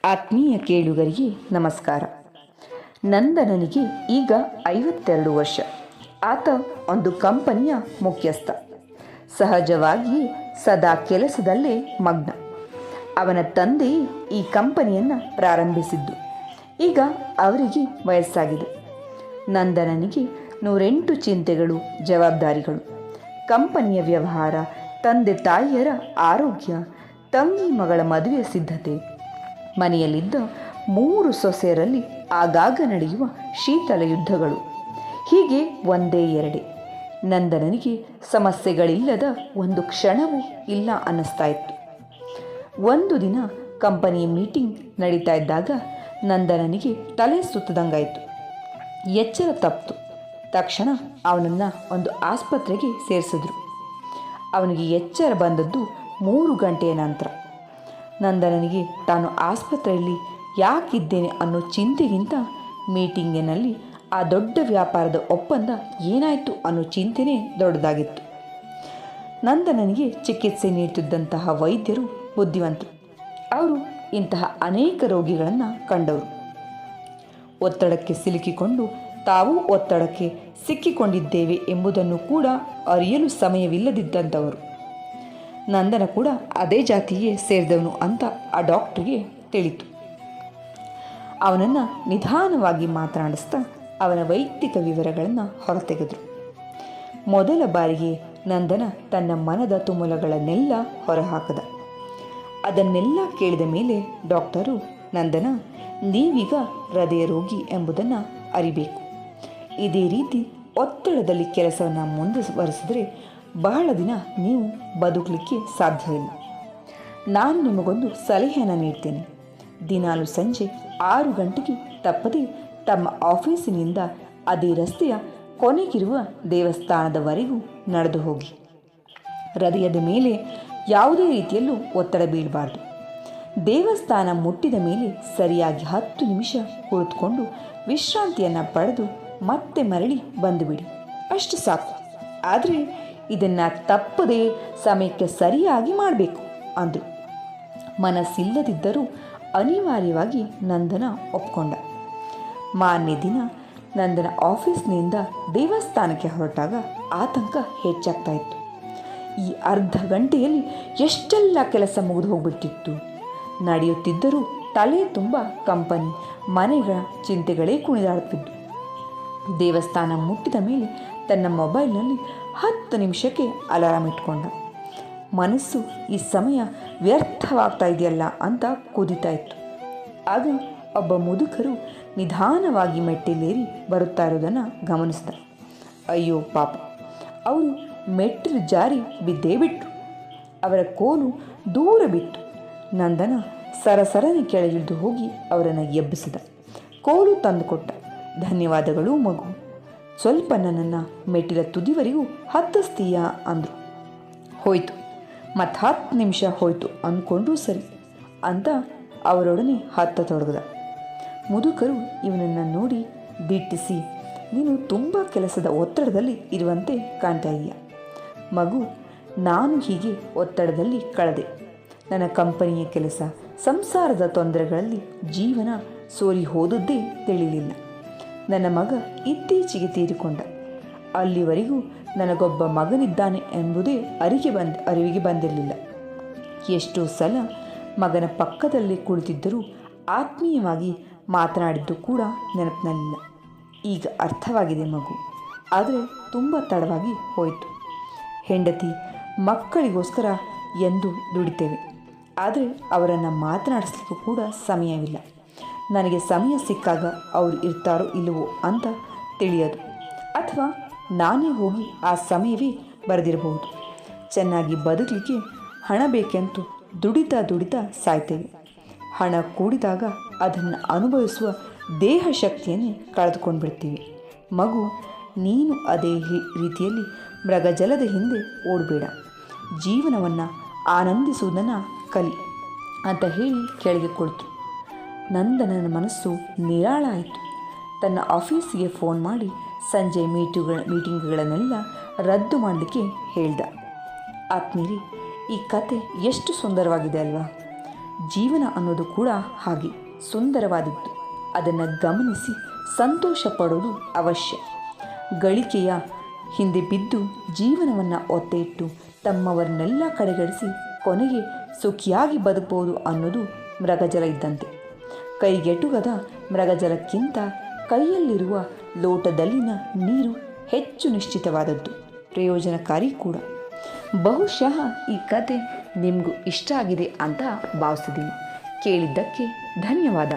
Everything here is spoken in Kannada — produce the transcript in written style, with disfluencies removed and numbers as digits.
ಆತ್ಮೀಯ ಕೇಳುಗರಿಗೆ ನಮಸ್ಕಾರ. ನಂದನನಿಗೆ ಈಗ 52 ವರ್ಷ. ಆತ ಒಂದು ಕಂಪನಿಯ ಮುಖ್ಯಸ್ಥ. ಸಹಜವಾಗಿ ಸದಾ ಕೆಲಸದಲ್ಲೇ ಮಗ್ನ. ಅವನ ತಂದೆ ಈ ಕಂಪನಿಯನ್ನು ಪ್ರಾರಂಭಿಸಿದ್ದು. ಈಗ ಅವರಿಗೆ ವಯಸ್ಸಾಗಿದೆ. ನಂದನನಿಗೆ 108 ಚಿಂತೆಗಳು, ಜವಾಬ್ದಾರಿಗಳು. ಕಂಪನಿಯ ವ್ಯವಹಾರ, ತಂದೆ ತಾಯಿಯರ ಆರೋಗ್ಯ, ತಂಗಿ ಮಗಳ ಮದುವೆ ಸಿದ್ಧತೆ, ಮನೆಯಲ್ಲಿದ್ದ 3 ಸೊಸೆಯರಲ್ಲಿ ಆಗಾಗ ನಡೆಯುವ ಶೀತಲ ಯುದ್ಧಗಳು. ಹೀಗೆ ಒಂದೇ ಎರಡೇ. ನಂದನನಿಗೆ ಸಮಸ್ಯೆಗಳಿಲ್ಲದ ಒಂದು ಕ್ಷಣವೂ ಇಲ್ಲ ಅನ್ನಿಸ್ತಾ ಇತ್ತು. ಒಂದು ದಿನ ಕಂಪನಿಯ ಮೀಟಿಂಗ್ ನಡೀತಾ ಇದ್ದಾಗ ನಂದನನಿಗೆ ತಲೆ ಸುತ್ತದಂಗಾಯಿತು. ಎಚ್ಚರ ತಪ್ಪಿತು. ತಕ್ಷಣ ಅವನನ್ನು ಒಂದು ಆಸ್ಪತ್ರೆಗೆ ಸೇರಿಸಿದ್ರು. ಅವನಿಗೆ ಎಚ್ಚರ ಬಂದದ್ದು 3 ಗಂಟೆಯ ನಂತರ. ನಂದನನಿಗೆ ತಾನು ಆಸ್ಪತ್ರೆಯಲ್ಲಿ ಯಾಕಿದ್ದೇನೆ ಅನ್ನೋ ಚಿಂತೆಗಿಂತ ಮೀಟಿಂಗಿನಲ್ಲಿ ಆ ದೊಡ್ಡ ವ್ಯಾಪಾರದ ಒಪ್ಪಂದ ಏನಾಯಿತು ಅನ್ನೋ ಚಿಂತೆನೇ ದೊಡ್ಡದಾಗಿತ್ತು. ನಂದನನಿಗೆ ಚಿಕಿತ್ಸೆ ನೀಡುತ್ತಿದ್ದಂತಹ ವೈದ್ಯರು ಬುದ್ಧಿವಂತರು. ಅವರು ಇಂತಹ ಅನೇಕ ರೋಗಿಗಳನ್ನು ಕಂಡವರು. ಒತ್ತಡಕ್ಕೆ ಸಿಲುಕಿಕೊಂಡು ತಾವು ಒತ್ತಡಕ್ಕೆ ಸಿಕ್ಕಿಕೊಂಡಿದ್ದೇವೆ ಎಂಬುದನ್ನು ಕೂಡ ಅರಿಯಲು ಸಮಯವಿಲ್ಲದಿದ್ದಂಥವರು. ನಂದನ ಕೂಡ ಅದೇ ಜಾತಿಗೆ ಸೇರಿದವನು ಅಂತ ಆ ಡಾಕ್ಟ್ರಿಗೆ ತಿಳಿತು. ಅವನನ್ನು ನಿಧಾನವಾಗಿ ಮಾತನಾಡಿಸ್ತಾ ಅವನ ವೈಯಕ್ತಿಕ ವಿವರಗಳನ್ನು ಹೊರತೆಗೆದರು. ಮೊದಲ ಬಾರಿಗೆ ನಂದನ ತನ್ನ ಮನದ ತುಮುಲಗಳನ್ನೆಲ್ಲ ಹೊರಹಾಕದ. ಅದನ್ನೆಲ್ಲ ಕೇಳಿದ ಮೇಲೆ ಡಾಕ್ಟರು, ನಂದನ, ನೀವೀಗ ಹೃದಯ ರೋಗಿ ಎಂಬುದನ್ನು ಅರಿಬೇಕು. ಇದೇ ರೀತಿ ಒತ್ತಡದಲ್ಲಿ ಕೆಲಸವನ್ನು ಮುಂದುವರಿಸಿದರೆ ಬಹಳ ದಿನ ನೀವು ಬದುಕಲಿಕ್ಕೆ ಸಾಧ್ಯವಿಲ್ಲ. ನಾನು ನಿಮಗೊಂದು ಸಲಹೆಯನ್ನು ನೀಡ್ತೇನೆ. ದಿನಾಲು ಸಂಜೆ 6 ಗಂಟೆಗೆ ತಪ್ಪದೆ ತಮ್ಮ ಆಫೀಸಿನಿಂದ ಅದೇ ರಸ್ತೆಯ ಕೊನೆಗಿರುವ ದೇವಸ್ಥಾನದವರೆಗೂ ನಡೆದು ಹೋಗಿ. ಹೃದಯದ ಮೇಲೆ ಯಾವುದೇ ರೀತಿಯಲ್ಲೂ ಒತ್ತಡ ಬೀಳಬಾರ್ದು. ದೇವಸ್ಥಾನ ಮುಟ್ಟಿದ ಮೇಲೆ ಸರಿಯಾಗಿ 10 ನಿಮಿಷ ಕುಳಿತುಕೊಂಡು ವಿಶ್ರಾಂತಿಯನ್ನು ಪಡೆದು ಮತ್ತೆ ಮರಳಿ ಬಂದುಬಿಡಿ. ಅಷ್ಟು ಸಾಕು. ಆದರೆ ಇದನ್ನು ತಪ್ಪದೇ ಸಮಯಕ್ಕೆ ಸರಿಯಾಗಿ ಮಾಡಬೇಕು ಅಂದರು. ಮನಸ್ಸಿಲ್ಲದಿದ್ದರೂ ಅನಿವಾರ್ಯವಾಗಿ ನಂದನ ಒಪ್ಕೊಂಡ. ಮಾರನೇ ದಿನ ನಂದನ ಆಫೀಸ್ನಿಂದ ದೇವಸ್ಥಾನಕ್ಕೆ ಹೊರಟಾಗ ಆತಂಕ ಹೆಚ್ಚಾಗ್ತಾ ಇತ್ತು. ಈ ಅರ್ಧ ಗಂಟೆಯಲ್ಲಿ ಎಷ್ಟೆಲ್ಲ ಕೆಲಸ ಮುಗಿದು ಹೋಗ್ಬಿಟ್ಟಿತ್ತು. ನಡೆಯುತ್ತಿದ್ದರೂ ತಲೆ ತುಂಬ ಕಂಪನಿ, ಮನೆಗಳ ಚಿಂತೆಗಳೇ ಕುಣಿದಾಡುತ್ತಿದ್ದು. ದೇವಸ್ಥಾನ ಮುಟ್ಟಿದ ಮೇಲೆ ತನ್ನ ಮೊಬೈಲ್ನಲ್ಲಿ 10 ನಿಮಿಷಕ್ಕೆ ಅಲಾರಾಮ್ ಇಟ್ಕೊಂಡ. ಮನಸ್ಸು ಈ ಸಮಯ ವ್ಯರ್ಥವಾಗ್ತಾ ಇದೆಯಲ್ಲ ಅಂತ ಕುದೀತಾ ಇತ್ತು. ಆಗ ಒಬ್ಬ ಮುದುಕರು ನಿಧಾನವಾಗಿ ಮೆಟ್ಟಿಲೇರಿ ಬರುತ್ತಾ ಇರೋದನ್ನು ಗಮನಿಸಿದ. ಅಯ್ಯೋ ಪಾಪ, ಅವರು ಮೆಟ್ಟಿಲು ಜಾರಿ ಬಿದ್ದೇ ಬಿಟ್ಟರು. ಅವರ ಕೋಲು ದೂರ ಬಿತ್ತು. ನಂದನ ಸರಸರನೆ ಕೆಳಗಿಳಿದು ಹೋಗಿ ಅವರನ್ನು ಎಬ್ಬಿಸಿದ. ಕೋಲು ತಂದುಕೊಟ್ಟ. ಧನ್ಯವಾದಗಳು ಮಗು, ಸ್ವಲ್ಪ ನನ್ನನ್ನು ಮೆಟ್ಟಿಲ ತುದಿವರೆಗೂ ಹತ್ತಿಸ್ತೀಯಾ ಅಂದರು. ಹೋಯ್ತು, ಮತ್ತು 10 ನಿಮಿಷ ಹೋಯ್ತು ಅಂದ್ಕೊಂಡ್ರೂ ಸರಿ ಅಂತ ಅವರೊಡನೆ ಹತ್ತತೊಡಗದ. ಮುದುಕರು ಇವನನ್ನು ನೋಡಿ ದಿಟ್ಟಿಸಿ, ನೀನು ತುಂಬ ಕೆಲಸದ ಒತ್ತಡದಲ್ಲಿ ಇರುವಂತೆ ಕಾಣ್ತಾ ಇದೆಯಾ ಮಗು. ನಾನು ಹೀಗೆ ಒತ್ತಡದಲ್ಲಿ ಕಳೆದೆ. ನನ್ನ ಕಂಪನಿಯ ಕೆಲಸ, ಸಂಸಾರದ ತೊಂದರೆಗಳಲ್ಲಿ ಜೀವನ ಸೋರಿ ಹೋದದ್ದೇ ತಿಳಿಲಿಲ್ಲ. ನನ್ನ ಮಗ ಇತ್ತೀಚೆಗೆ ತೀರಿಕೊಂಡ. ಅಲ್ಲಿವರೆಗೂ ನನಗೊಬ್ಬ ಮಗನಿದ್ದಾನೆ ಎಂಬುದೇ ಅರಿವಿಗೆ ಬಂದಿರಲಿಲ್ಲ. ಎಷ್ಟೋ ಸಲ ಮಗನ ಪಕ್ಕದಲ್ಲಿ ಕುಳಿತಿದ್ದರೂ ಆತ್ಮೀಯವಾಗಿ ಮಾತನಾಡಿದ್ದು ಕೂಡ ನೆನಪಿನಲ್ಲಿಲ್ಲ. ಈಗ ಅರ್ಥವಾಗಿದೆ ಮಗು, ಆದರೆ ತುಂಬ ತಡವಾಗಿ ಹೋಯಿತು. ಹೆಂಡತಿ ಮಕ್ಕಳಿಗೋಸ್ಕರ ಎಂದು ದುಡಿತೇವೆ, ಆದರೆ ಅವರನ್ನು ಮಾತನಾಡಿಸ್ಲಿಕ್ಕೂ ಕೂಡ ಸಮಯವಿಲ್ಲ. ನನಗೆ ಸಮಯ ಸಿಕ್ಕಾಗ ಅವರು ಇರ್ತಾರೋ ಇಲ್ಲವೋ ಅಂತ ತಿಳಿಯೋದು, ಅಥವಾ ನಾನೇ ಹೋಗಿ ಆ ಸಮಯವೇ ಬರೆದಿರಬಹುದು. ಚೆನ್ನಾಗಿ ಬದುಕಲಿಕ್ಕೆ ಹಣ ಬೇಕೆಂತೂ ದುಡಿತಾ ಸಾಯ್ತೇವೆ. ಹಣ ಕೂಡಿದಾಗ ಅದನ್ನು ಅನುಭವಿಸುವ ದೇಹ ಶಕ್ತಿಯನ್ನೇ ಕಳೆದುಕೊಂಡು ಬಿಡ್ತೀವಿ. ಮಗು, ನೀನು ಅದೇ ರೀತಿಯಲ್ಲಿ ಮೃಗಜಲದ ಹಿಂದೆ ಓಡಬೇಡ. ಜೀವನವನ್ನು ಆನಂದಿಸುವುದನ್ನು ಕಲಿ ಅಂತ ಹೇಳಿ ಕೆಳಗೆ ಕುಳಿತು. ನಂದನನ ಮನಸ್ಸು ನಿರಾಳ ಆಯಿತು. ತನ್ನ ಆಫೀಸಿಗೆ ಫೋನ್ ಮಾಡಿ ಸಂಜೆ ಮೀಟಿಂಗ್ಗಳನ್ನೆಲ್ಲ ರದ್ದು ಮಾಡಲಿಕ್ಕೆ ಹೇಳ್ದ. ಆತ್ಮೀರಿ, ಈ ಕತೆ ಎಷ್ಟು ಸುಂದರವಾಗಿದೆ ಅಲ್ವಾ? ಜೀವನ ಅನ್ನೋದು ಕೂಡ ಹಾಗೆ ಸುಂದರವಾದದ್ದು. ಅದನ್ನು ಗಮನಿಸಿ ಸಂತೋಷ ಪಡೋದು ಅವಶ್ಯ. ಗಳಿಕೆಯ ಹಿಂದೆ ಬಿದ್ದು ಜೀವನವನ್ನು ಒತ್ತೆ ಇಟ್ಟು ತಮ್ಮವರನ್ನೆಲ್ಲ ಕಡೆಗಣಿಸಿ ಕೊನೆಗೆ ಸುಖಿಯಾಗಿ ಬದುಕಬಹುದು ಅನ್ನೋದು ಮೃಗಜಲ ಇದ್ದಂತೆ. ಕೈಗೆಟುಕದ ಮೃಗಜಲಕ್ಕಿಂತ ಕೈಯಲ್ಲಿರುವ ಲೋಟದಲ್ಲಿನ ನೀರು ಹೆಚ್ಚು ನಿಶ್ಚಿತವಾದದ್ದು, ಪ್ರಯೋಜನಕಾರಿ ಕೂಡ. ಬಹುಶಃ ಈ ಕತೆ ನಿಮಗೂ ಇಷ್ಟ ಆಗಿದೆ ಅಂತ ಭಾವಿಸಿದ್ದೀನಿ. ಕೇಳಿದ್ದಕ್ಕೆ ಧನ್ಯವಾದ.